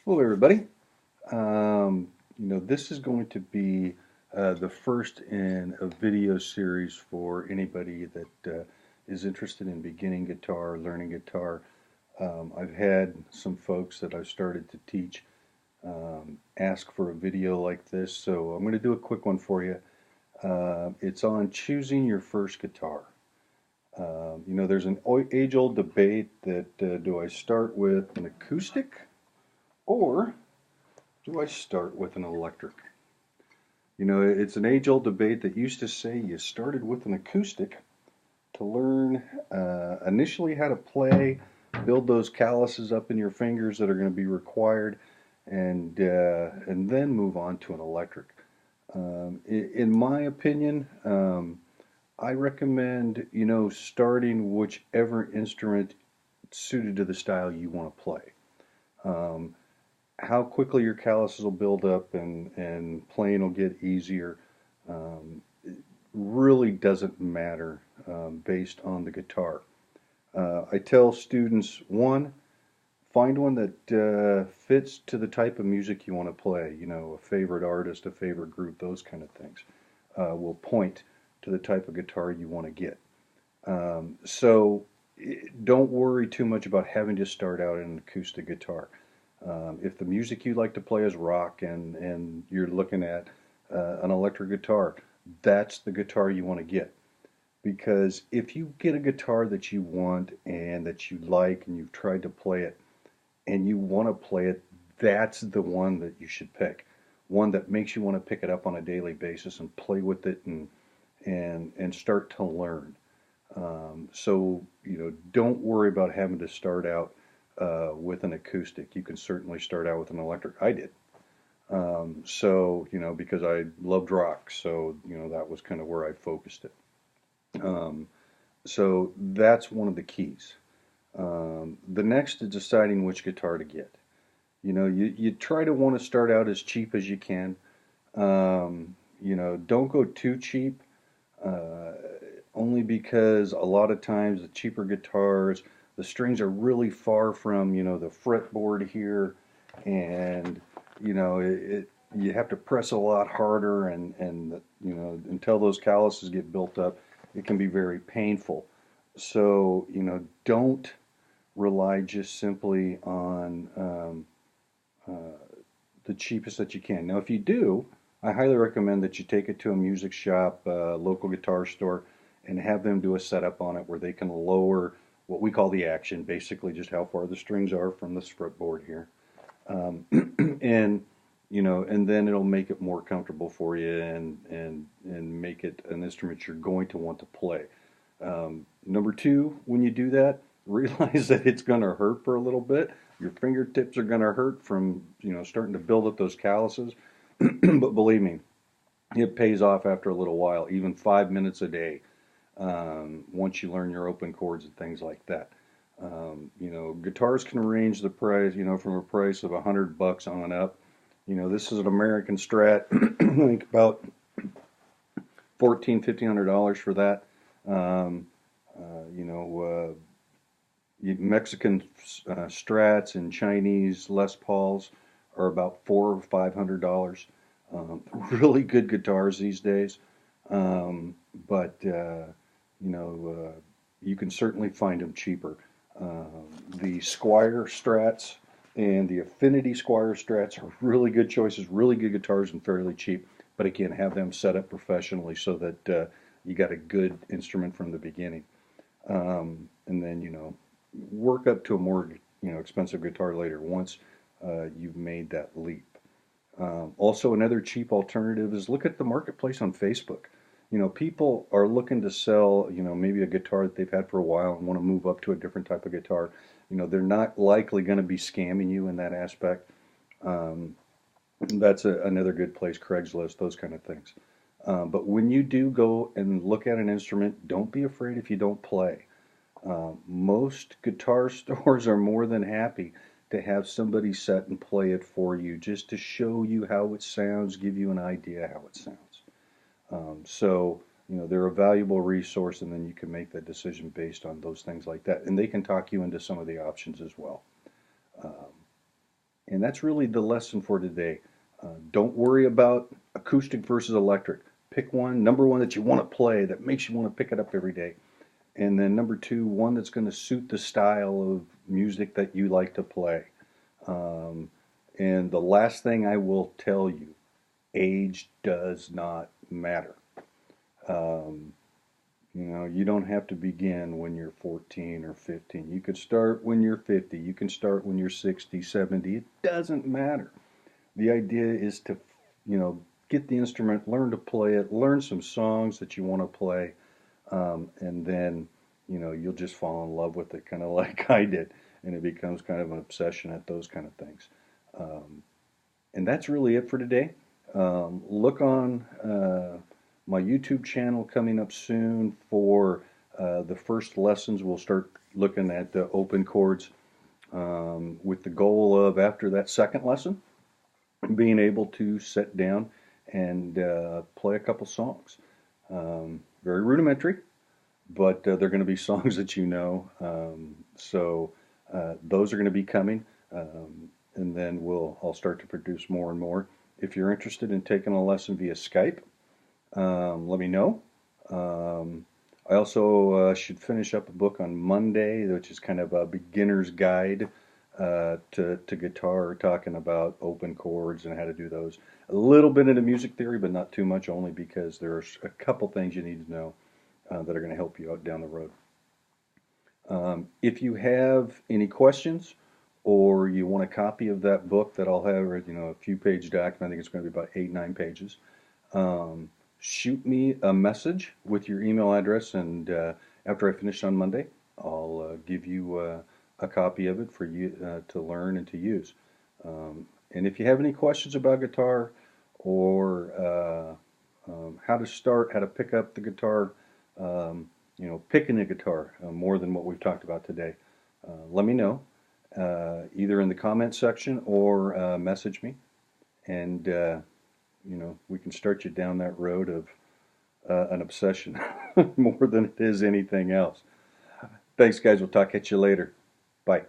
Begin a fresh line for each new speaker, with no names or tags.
Hello, everybody. This is going to be the first in a video series for anybody that is interested in beginning guitar, learning guitar. I've had some folks that I've started to teach ask for a video like this, so I'm going to do a quick one for you. It's on choosing your first guitar. There's an age-old debate that do I start with an acoustic or do I start with an electric? It's an age-old debate that used to say you started with an acoustic to learn initially how to play, build those calluses up in your fingers that are going to be required, and then move on to an electric. In my opinion, I recommend starting whichever instrument suited to the style you want to play. Um, how quickly your calluses will build up and playing will get easier really doesn't matter based on the guitar. I tell students, one, find one that fits to the type of music you want to play, a favorite artist, a favorite group, those kind of things will point to the type of guitar you want to get. So don't worry too much about having to start out in an acoustic guitar. If the music you like to play is rock and you're looking at an electric guitar, that's the guitar you want to get. Because if you get a guitar that you want and that you like and you've tried to play it and you want to play it, that's the one that you should pick. One that makes you want to pick it up on a daily basis and play with it and start to learn. Don't worry about having to start out with an acoustic. You can certainly start out with an electric. I did. Because I loved rock, so that was kind of where I focused it. So that's one of the keys. The next is deciding which guitar to get. You try to want to start out as cheap as you can. Don't go too cheap. Uh, Only because a lot of times the cheaper guitars, the strings are really far from, the fretboard here, and, you have to press a lot harder, and until those calluses get built up, it can be very painful. So, don't rely just simply on the cheapest that you can. Now, if you do, I highly recommend that you take it to a music shop, local guitar store, and have them do a setup on it where they can lower what we call the action, basically just how far the strings are from the fretboard here. Um, and and then it'll make it more comfortable for you and make it an instrument you're going to want to play. Number two, when you do that, realize that it's going to hurt for a little bit. Your fingertips are going to hurt from starting to build up those calluses. But believe me, it pays off after a little while, even 5 minutes a day. Once you learn your open chords and things like that. Guitars can range the price, from a price of $100 on up. This is an American Strat. I think about $1,400, $1,500 for that. Um, uh, you know, Mexican Strats and Chinese Les Pauls are about $400 or $500. Really good guitars these days, but you know, you can certainly find them cheaper. The Squier Strats and the Affinity Squier Strats are really good choices, really good guitars, and fairly cheap. But again, have them set up professionally so that you got a good instrument from the beginning, and then work up to a more expensive guitar later once you've made that leap. Also, another cheap alternative is look at the marketplace on Facebook. People are looking to sell, maybe a guitar that they've had for a while and want to move up to a different type of guitar. They're not likely going to be scamming you in that aspect. Um, that's another good place, Craigslist, those kind of things. But when you do go and look at an instrument, don't be afraid if you don't play. Most guitar stores are more than happy to have somebody set and play it for you just to show you how it sounds, give you an idea how it sounds. They're a valuable resource, and then you can make that decision based on those things like that. And they can talk you into some of the options as well. Um, And that's really the lesson for today. Don't worry about acoustic versus electric. Pick one, number one that you want to play that makes you want to pick it up every day. And then number two, one that's going to suit the style of music that you like to play. Um, and the last thing I will tell you, age does not matter. Um, you don't have to begin when you're 14 or 15. You could start when you're 50. You can start when you're 60, 70. It doesn't matter. The idea is to, get the instrument, learn to play it, learn some songs that you want to play, and then, you'll just fall in love with it, kind of like I did, and it becomes kind of an obsession at those kind of things. Um, and that's really it for today. Look on my YouTube channel coming up soon for the first lessons. We'll start looking at the open chords with the goal of, after that second lesson, being able to sit down and play a couple songs. Very rudimentary, but they're going to be songs that you know. So those are going to be coming, and then I'll start to produce more and more. If you're interested in taking a lesson via Skype, let me know. I also should finish up a book on Monday, which is kind of a beginner's guide to guitar, talking about open chords and how to do those. A little bit into music theory, but not too much, only because there's a couple things you need to know that are going to help you out down the road. If you have any questions, or you want a copy of that book that I'll have, a few page document, I think it's going to be about 8, 9 pages, shoot me a message with your email address, and after I finish on Monday, I'll give you a copy of it for you to learn and to use. And if you have any questions about guitar, or how to start, how to pick up the guitar, picking a guitar, more than what we've talked about today, let me know, either in the comment section or message me, and we can start you down that road of an obsession more than it is anything else. Thanks, guys. We'll talk at you later. Bye.